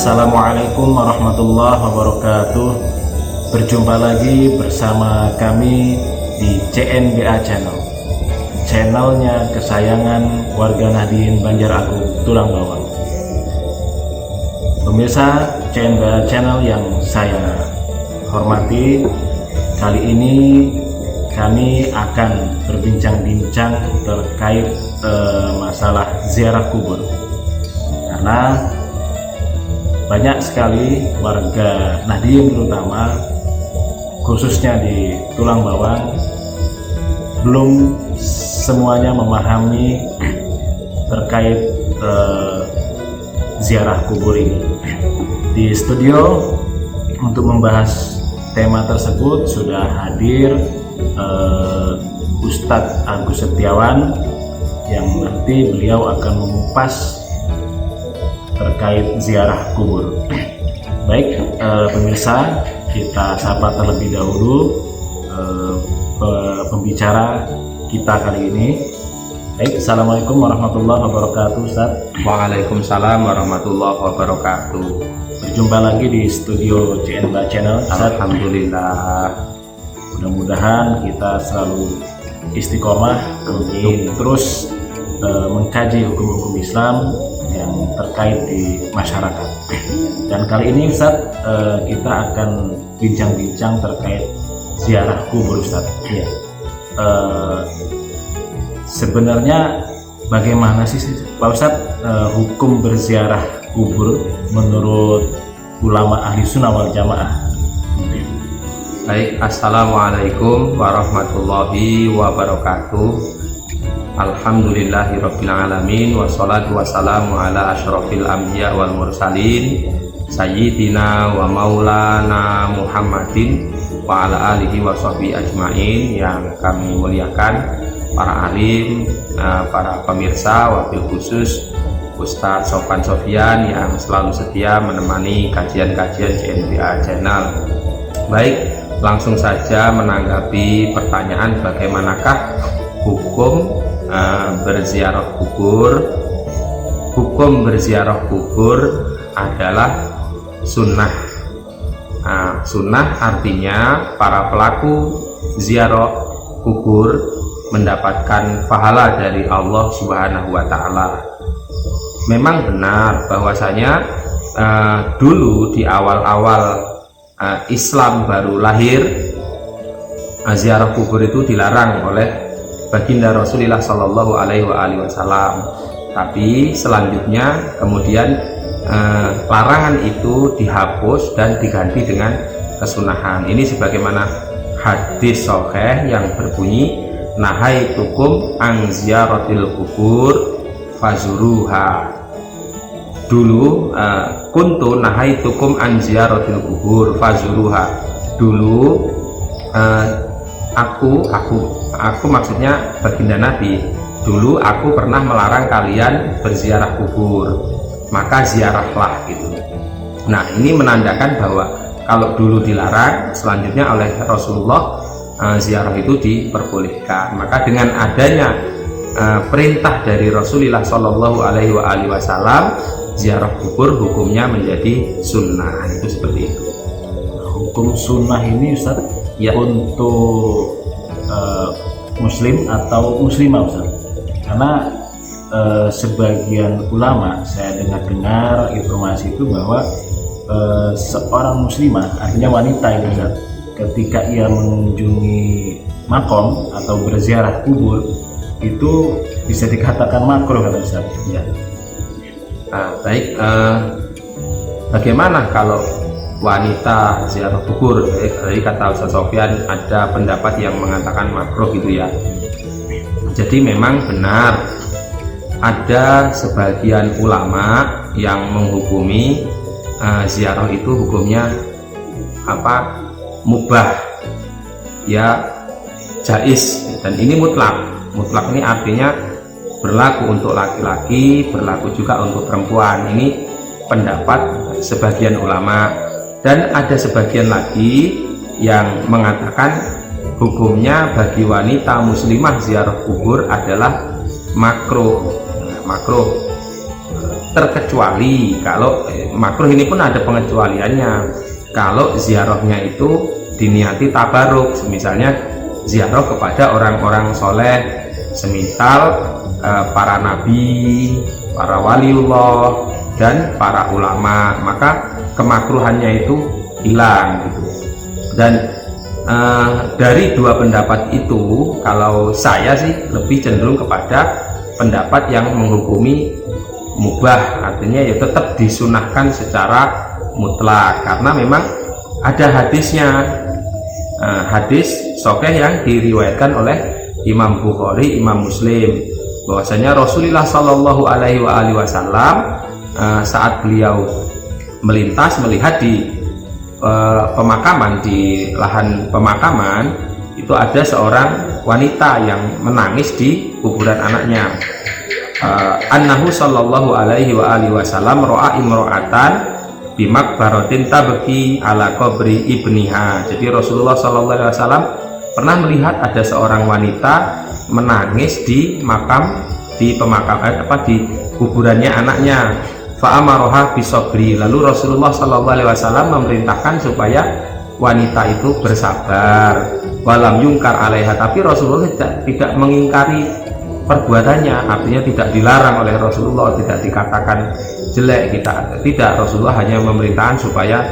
Assalamualaikum warahmatullahi wabarakatuh. Berjumpa lagi bersama kami di CNBA Channel, channelnya kesayangan warga Nahdien Banjaragung Tulang Bawang. Pemirsa CNBA Channel yang saya hormati, kali ini kami akan berbincang-bincang terkait masalah ziarah kubur, karena banyak sekali warga Nahdien terutama khususnya di Tulang Bawang belum semuanya memahami terkait ziarah kubur ini. Di studio untuk membahas tema tersebut sudah hadir Ustadz Agus Setiawan, yang nanti beliau akan mengupas terkait ziarah kubur. Baik, pemirsa, kita sapa terlebih dahulu pembicara kita kali ini. Baik, assalamualaikum warahmatullahi wabarakatuh, Ustaz. Waalaikumsalam warahmatullahi wabarakatuh. Berjumpa lagi di studio CNBA Channel, Ustaz. Alhamdulillah. Mudah-mudahan kita selalu istiqomah untuk terus mengkaji hukum-hukum Islam yang terkait di masyarakat. Dan kali ini Ustaz, kita akan bincang-bincang terkait ziarah kubur, Ustaz. Ya. Sebenarnya bagaimana sih Pak Ustaz hukum berziarah kubur menurut ulama ahli sunnah wal jamaah? Baik, assalamualaikum warahmatullahi wabarakatuh. Alhamdulillahirabbil alamin, wassalatu wassalamu ala asyrofil anbiya wal mursalin sayyidina wa maulana Muhammadin wa ala alihi wa sahbihi ajmain. Yang kami muliakan para alim, para pemirsa, wabil khusus Ustadz Sofan Sofian yang selalu setia menemani kajian-kajian CNBA Channel. Baik, langsung saja menanggapi pertanyaan bagaimanakah hukum berziarah kubur. Hukum berziarah kubur adalah sunnah. Sunnah artinya para pelaku ziarah kubur mendapatkan pahala dari Allah Subhanahu wa Ta'ala. Memang benar bahwasanya dulu di awal-awal Islam baru lahir, ziarah kubur itu dilarang oleh baginda Rasulullah Shallallahu Alaihi Wasallam. Tapi selanjutnya kemudian larangan itu dihapus dan diganti dengan kesunahan. Ini sebagaimana hadis sahih yang berbunyi, nahaitukum an ziyaratil kubur fazuruha. Dulu kuntu nahaitukum an ziyaratil kubur fazuruha. Dulu aku maksudnya baginda Nabi, dulu aku pernah melarang kalian berziarah kubur, maka ziarahlah gitu. Nah, ini menandakan bahwa kalau dulu dilarang, selanjutnya oleh Rasulullah ziarah itu diperbolehkan. Maka dengan adanya perintah dari Rasulullah Shallallahu Alaihi Wasallam, ziarah kubur hukumnya menjadi sunnah. Itu seperti itu. Hukum sunnah ini Ustaz, ya, untuk muslim atau muslimah, Ustaz? Karena sebagian ulama saya dengar informasi itu bahwa seorang muslimah, artinya wanita itu, Ustaz, ketika ia mengunjungi makom atau berziarah kubur itu bisa dikatakan makruh, kata Ustaz. Ya. Baik, bagaimana kalau wanita ziarah kubur? Dari kata Ustaz Sofyan ada pendapat yang mengatakan makruh gitu ya. Jadi memang benar ada sebagian ulama yang menghukumi ziarah itu hukumnya mubah, ya, jais, dan ini mutlak. Mutlak ini artinya berlaku untuk laki-laki, berlaku juga untuk perempuan. Ini pendapat sebagian ulama. Dan ada sebagian lagi yang mengatakan hukumnya bagi wanita muslimah ziarah kubur adalah makruh. Makruh. terkecuali kalau makruh ini pun ada pengecualiannya. Kalau ziarahnya itu diniati tabaruk, misalnya ziarah kepada orang-orang soleh, semisal para nabi, para waliullah, dan para ulama, maka kemakruhannya itu hilang gitu. Dan dari dua pendapat itu, kalau saya sih lebih cenderung kepada pendapat yang menghukumi mubah, artinya ya tetap disunahkan secara mutlak, karena memang ada hadisnya, hadis sahih yang diriwayatkan oleh Imam Bukhari, Imam Muslim, bahwasanya Rasulullah Shallallahu Alaihi Wasallam saat beliau melintas melihat di pemakaman, di lahan pemakaman itu ada seorang wanita yang menangis di kuburan anaknya. Annahu Shallallahu Alaihi Wasallam ro'a imro'atan bimakbaratin tabki ala qabri ibniha. Jadi Rasulullah Shallallahu Alaihi Wasallam pernah melihat ada seorang wanita menangis di pemakaman di kuburannya anaknya. Fa'amaroha bisobri. Lalu Rasulullah Shallallahu Alaihi Wasallam memerintahkan supaya wanita itu bersabar. Walam yungkar alaiha, tapi Rasulullah tidak mengingkari perbuatannya, artinya tidak dilarang oleh Rasulullah, tidak dikatakan jelek, tidak. Rasulullah hanya memerintahkan supaya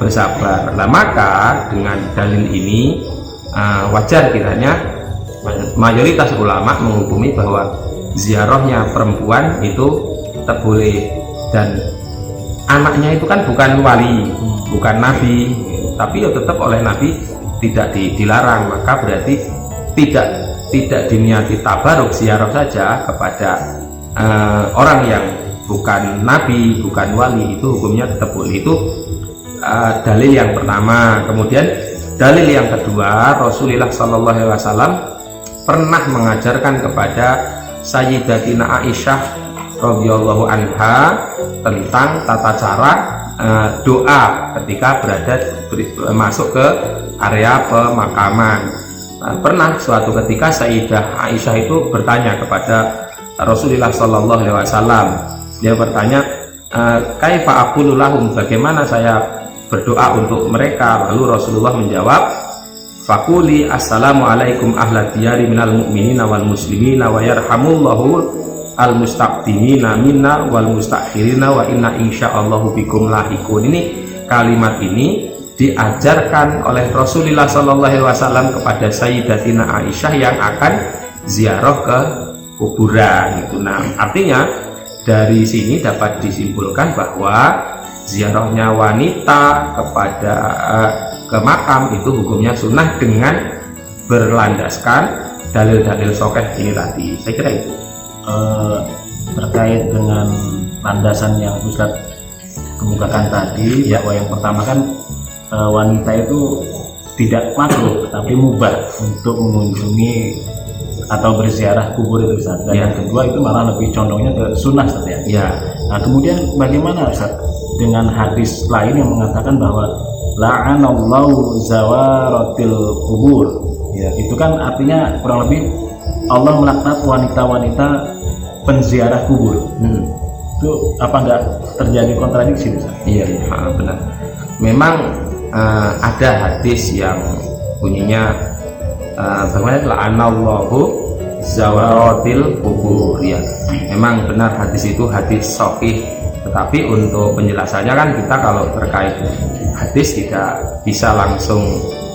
bersabar. Nah, maka dengan dalil ini wajar kiranya mayoritas ulama menghukumi bahwa ziarahnya perempuan itu tetap boleh, dan anaknya itu kan bukan wali, bukan nabi, tapi ya tetap oleh nabi tidak dilarang. Maka berarti tidak diniati tabaruk, ziarah saja kepada orang yang bukan nabi, bukan wali, itu hukumnya tetap boleh. Itu dalil yang pertama. Kemudian dalil yang kedua, Rasulullah Shallallahu Alaihi Wasallam pernah mengajarkan kepada Sayyidatina Aisyah radhiyallahu anha tentang tata cara doa ketika masuk ke area pemakaman. Pernah suatu ketika Sayyidah Aisyah itu bertanya kepada Rasulullah Shallallahu Alaihi Wasallam. Dia bertanya, kaifa aqulu lahum, bagaimana saya berdoa untuk mereka? Lalu Rasulullah menjawab, faquli assalamualaikum ahla diyari minal mu'minina wal muslimina wa yarhamullahu al mustaqdimina minna wal mustakhirina wa inna insyaallahu bikum lahikun. Ini kalimat ini diajarkan oleh Rasulullah Shallallahu Alaihi Wasallam kepada Sayyidatina Aisyah yang akan ziarah ke kuburan itu. Nah, artinya dari sini dapat disimpulkan bahwa ziarahnya wanita kepada ke makam itu hukumnya sunnah dengan berlandaskan dalil-dalil sahih ini tadi. Saya kira itu. Terkait dengan landasan yang Ustaz kemukakan tadi, bahwa yang pertama kan wanita itu tidak makruh tapi mubah untuk mengunjungi atau berziarah kubur itu, Ustaz. Dan yang kedua itu malah lebih condongnya ke sunnah, Ustaz, ya. Ya. Nah, kemudian bagaimana, Ustaz, dengan hadis lain yang mengatakan bahwa la'anallahu zawaratil kubur? Ya, itu kan artinya kurang lebih Allah melaknat wanita-wanita penziarah kubur. Itu apa enggak terjadi kontradiksi, Ustaz? Iya, benar. Memang ada hadis yang bunyinya bagaimana, la'anallahu zawaratil kubur. Ya, memang benar hadis itu hadis sahih. Tetapi untuk penjelasannya kan kita kalau terkait hadis tidak bisa langsung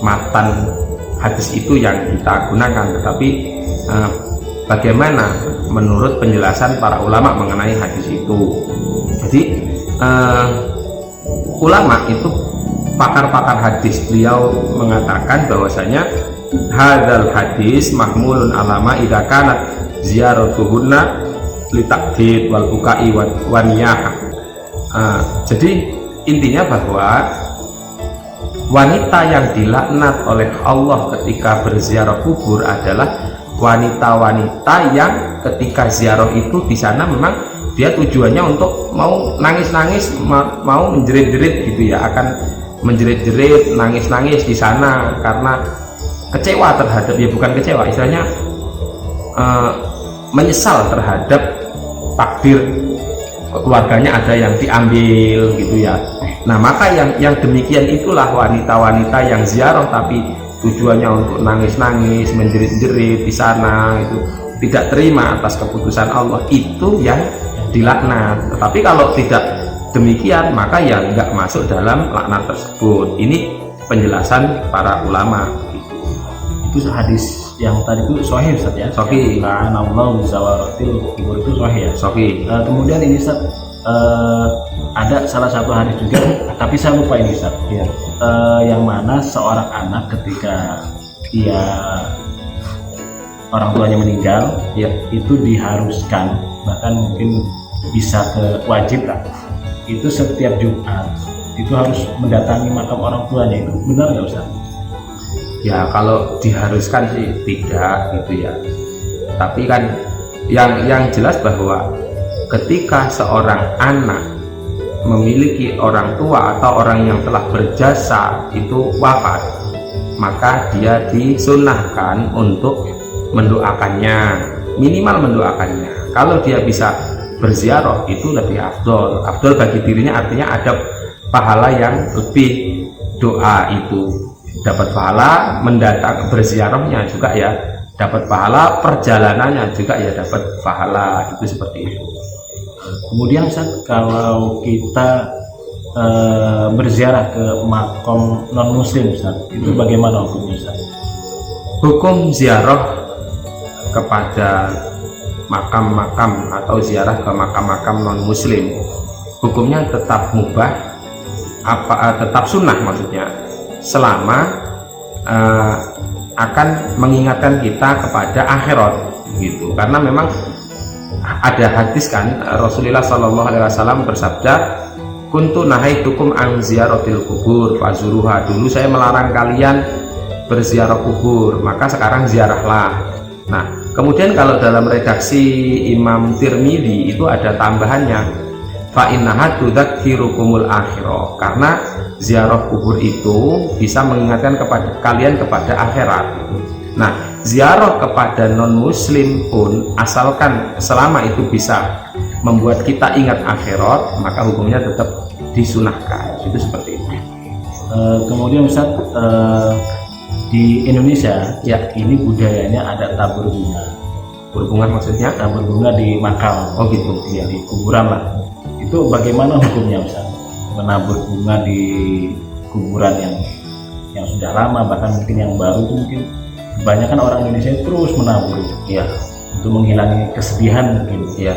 matan hadis itu yang kita gunakan, tetapi bagaimana menurut penjelasan para ulama mengenai hadis itu. Jadi ulama itu pakar-pakar hadis, beliau mengatakan bahwasanya hadzal hadis mahmulun alama idza kanat ziyaratuhunna litakdid wal bukai wa niyah. Jadi intinya bahwa wanita yang dilaknat oleh Allah ketika berziarah kubur adalah wanita-wanita yang ketika ziarah itu di sana memang dia tujuannya untuk mau nangis-nangis, mau menjerit-jerit gitu ya, akan menjerit-jerit, nangis-nangis di sana karena kecewa terhadap, ya bukan kecewa, istilahnya menyesal terhadap takdir keluarganya ada yang diambil gitu ya. Nah maka yang demikian itulah wanita-wanita yang ziarah tapi tujuannya untuk nangis-nangis, menjerit-jerit di sana, itu tidak terima atas keputusan Allah, itu yang dilaknat. Tetapi kalau tidak demikian maka ya nggak masuk dalam laknat tersebut. Ini penjelasan para ulama. Itu hadis yang tadi itu sahih Ustaz ya. Sahih. La'anallahu zawaratil kubur itu sahih ya. Sahih. Kemudian ini Ustaz, ada salah satu hadis juga, tapi saya lupa ini Ustaz. Ya. Yang mana seorang anak ketika dia orang tuanya meninggal, Ya. itu diharuskan, bahkan mungkin bisa ke wajib lah. Itu setiap Jumat itu harus mendatangi makam orang tuanya, itu benar nggak Ustaz? Ya kalau diharuskan sih tidak gitu ya. Tapi kan yang jelas bahwa ketika seorang anak memiliki orang tua atau orang yang telah berjasa itu wafat, maka dia disunahkan untuk mendoakannya, minimal mendoakannya. Kalau dia bisa berziarah itu lebih afdol. Afdol bagi dirinya artinya ada pahala yang lebih, doa itu dapat pahala, mendatang berziarahnya juga ya dapat pahala, perjalanannya juga ya dapat pahala, itu seperti itu. Kemudian Ustaz, kalau kita berziarah ke makam non muslim Ustaz, itu bagaimana hukumnya Ustaz? Hukum ziarah kepada makam-makam atau ziarah ke makam-makam non muslim hukumnya tetap mubah, tetap sunnah maksudnya, selama akan mengingatkan kita kepada akhirat gitu. Karena memang ada hadis kan, Rasulullah Shallallahu Alaihi Wasallam bersabda, kuntu nahaitukum an ziyaratil kubur fazuruha, dulu saya melarang kalian berziarah kubur, maka sekarang ziarahlah. Nah kemudian kalau dalam redaksi Imam Tirmidzi itu ada tambahannya, fa innaha tudzakirukumul akhirah, karena ziarah kubur itu bisa mengingatkan kepada kalian kepada akhirat. Nah ziarah kepada non muslim pun asalkan selama itu bisa membuat kita ingat akhirat, maka hukumnya tetap disunahkan. Itu seperti itu. Kemudian Ustaz, di Indonesia ya ini budayanya ada tabur bunga. Berhubungan maksudnya Tabur bunga di makam. oh gitu Ya, di kuburan lah. Itu bagaimana hukumnya Ustaz? Menabur bunga di kuburan yang sudah lama, bahkan mungkin yang baru itu mungkin kebanyakan orang Indonesia terus menabur ya untuk menghilangi kesedihan mungkin. ya.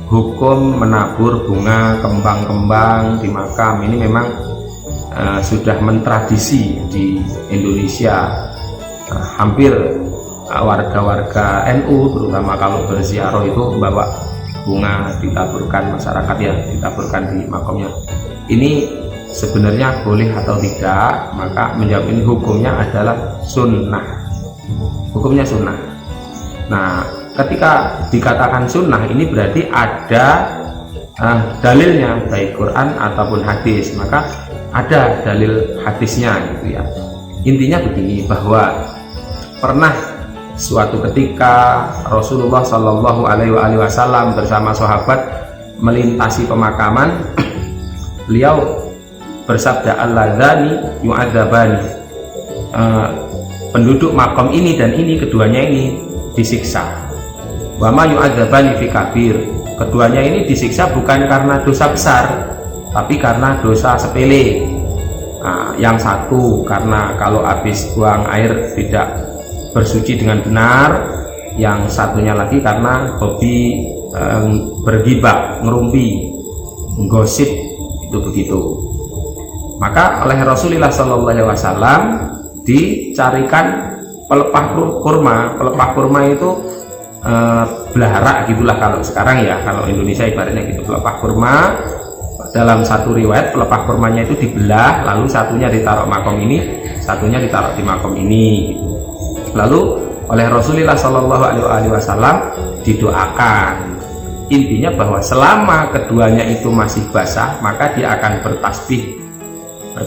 Hukum menabur bunga, kembang-kembang di makam ini memang sudah mentradisi di Indonesia. Hampir warga-warga NU terutama kalau berziarah itu bawa bunga ditaburkan, masyarakat ya ditaburkan di makamnya. Ini sebenarnya boleh atau tidak? Maka menjawab ini hukumnya adalah sunnah. Hukumnya sunnah. Nah ketika dikatakan sunnah ini berarti ada dalilnya, baik Quran ataupun hadis. Maka ada dalil hadisnya gitu ya. Intinya begini, bahwa pernah suatu ketika Rasulullah Shallallahu Alaihi Wasallam bersama sahabat melintasi pemakaman, beliau bersabda, alladzani yu'adzabani, penduduk makam ini dan ini, keduanya ini disiksa. Wa ma yu'adzabani fi kabir, keduanya ini disiksa bukan karena dosa besar tapi karena dosa sepele. Nah, yang satu karena kalau habis buang air tidak bersuci dengan benar, yang satunya lagi karena hobi bergibah, ngerumpi, gosip, itu begitu. Maka oleh Rasulullah SAW dicarikan pelepah kurma. Pelepah kurma itu belarak gitulah kalau sekarang ya, kalau Indonesia ibaratnya gitu, pelepah kurma. Dalam satu riwayat pelepah kurmanya itu dibelah, lalu satunya ditaruh makom ini, satunya ditaruh di makom ini gitu. Lalu oleh Rasulullah Shallallahu Alaihi Wasallam didoakan. Intinya bahwa selama keduanya itu masih basah, maka dia akan bertasbih.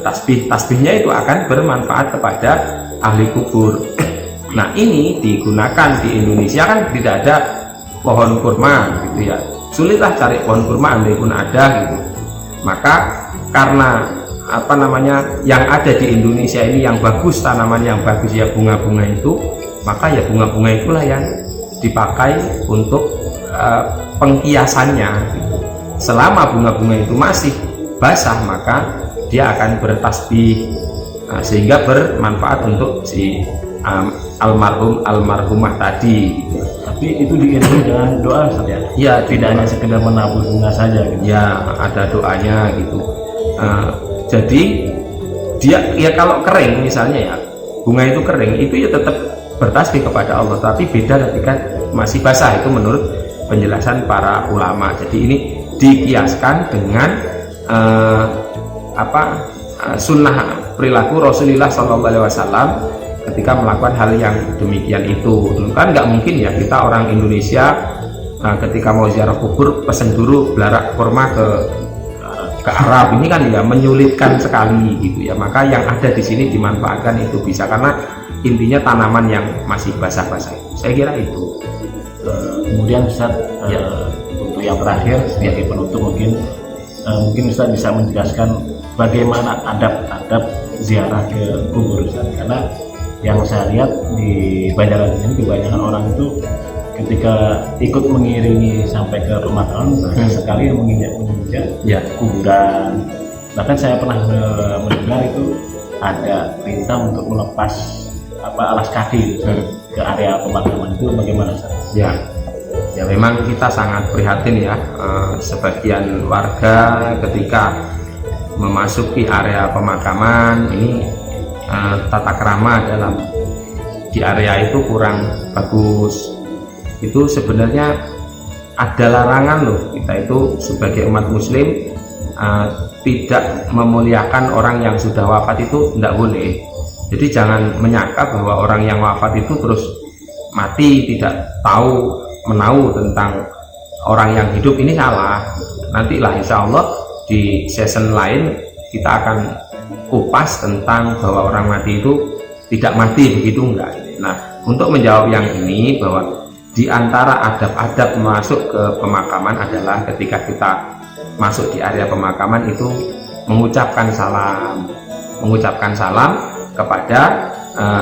Tasbihnya itu akan bermanfaat kepada ahli kubur. Nah ini digunakan di Indonesia kan tidak ada pohon kurma gitu ya. sulitlah cari pohon kurma andai pun ada gitu. Maka karena apa namanya yang ada di Indonesia ini yang bagus, tanaman yang bagus ya bunga-bunga itu, maka ya bunga-bunga itulah yang dipakai untuk penghiasannya gitu. Selama bunga-bunga itu masih basah maka dia akan bertasbih, sehingga bermanfaat untuk si almarhumah tadi gitu. Tapi itu diiringi dengan doa Ustaz ya? Ya, Tidak hanya sekedar menabur bunga saja gitu. ya ada doanya gitu. Jadi dia ya kalau kering misalnya ya, bunga itu kering itu ya tetap bertasbih kepada Allah, tapi beda ketika masih basah, itu menurut penjelasan para ulama. Jadi ini dikiaskan dengan sunnah perilaku Rasulullah SAW ketika melakukan hal yang demikian itu. Kan nggak mungkin ya kita orang Indonesia ketika mau ziarah kubur pesen dulu belarak kurma ke Arab, ini kan ya menyulitkan sekali gitu ya. Maka yang ada di sini dimanfaatkan itu bisa, karena intinya tanaman yang masih basah-basah. Saya kira itu. Kemudian Ustaz, untuk yang terakhir sebagai penutup mungkin Ustaz bisa menjelaskan bagaimana adab-adab ziarah ke kubur Ustaz, karena yang saya lihat di Banjarmasin ini kebanyakan orang itu ketika ikut mengiringi sampai ke pemakaman banyak sekali yang menginjak kuburan. Bahkan saya pernah mendengar itu ada perintah untuk melepas alas kaki ke area pemakaman. Itu bagaimana Ustaz? Ya memang kita sangat prihatin ya, sebagian warga ketika memasuki area pemakaman ini tata krama di area itu kurang bagus. Itu sebenarnya ada larangan loh, kita itu sebagai umat muslim tidak memuliakan orang yang sudah wafat, itu tidak boleh. Jadi jangan menyangka bahwa orang yang wafat itu terus mati tidak tahu menahu tentang orang yang hidup, ini salah. Nantilah insya Allah di season lain kita akan kupas tentang bahwa orang mati itu tidak mati, begitu enggak. Nah, untuk menjawab yang ini, bahwa di antara adab-adab masuk ke pemakaman adalah ketika kita masuk di area pemakaman itu mengucapkan salam kepada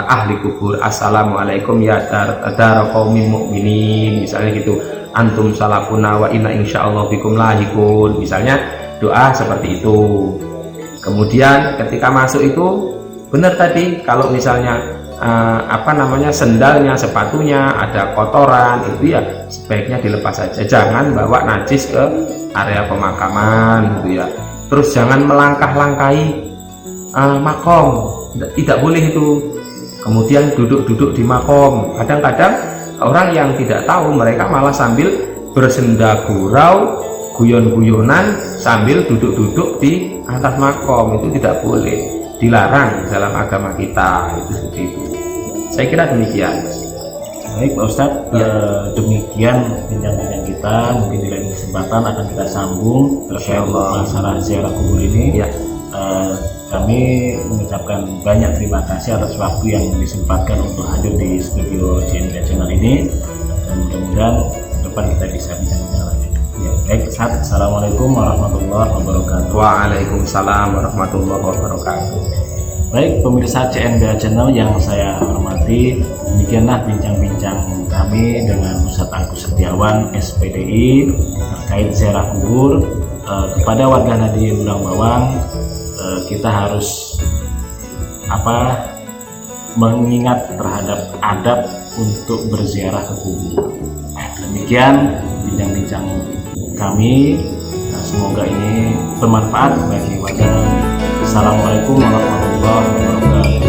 ahli kubur. Assalamualaikum ya dar qaumin mukminin, misalnya gitu. Antum salafuna wa inna insyaallah bikum lahikun, misalnya doa seperti itu. Kemudian ketika masuk itu benar tadi, kalau misalnya sendalnya, sepatunya ada kotoran, itu ya sebaiknya dilepas saja, jangan bawa najis ke area pemakaman gitu ya. Terus jangan melangkah-langkahi makom, tidak boleh itu. Kemudian duduk-duduk di makom, kadang-kadang orang yang tidak tahu mereka malah sambil bersenda gurau, guyon-guyonan sambil duduk-duduk di atas makom, itu tidak boleh, dilarang dalam agama kita, itu seperti itu. Saya kira demikian. Baik Pak Ustadz, demikian bincang-bincang kita. Mungkin di lain kesempatan akan kita sambung terkait masalah ziarah kubur ini. Kami mengucapkan banyak terima kasih atas waktu yang disempatkan untuk hadir di studio CNBA Channel ini, dan mudah-mudahan depan kita bisa bincang-bincang lagi. Baik, Assalamualaikum warahmatullahi wabarakatuh. Waalaikumsalam warahmatullahi wabarakatuh. Baik pemirsa CNBA Channel yang saya hormati, demikianlah bincang-bincang kami dengan Ustadz Agus Setiawan SPDI terkait ziarah kubur. Kepada warga Nadiyin Bulang Bawang, kita harus mengingat terhadap adab untuk berziarah ke kubur. Demikian bincang-bincang kami. Semoga ini bermanfaat bagi warga. Assalamualaikum warahmatullahi wabarakatuh.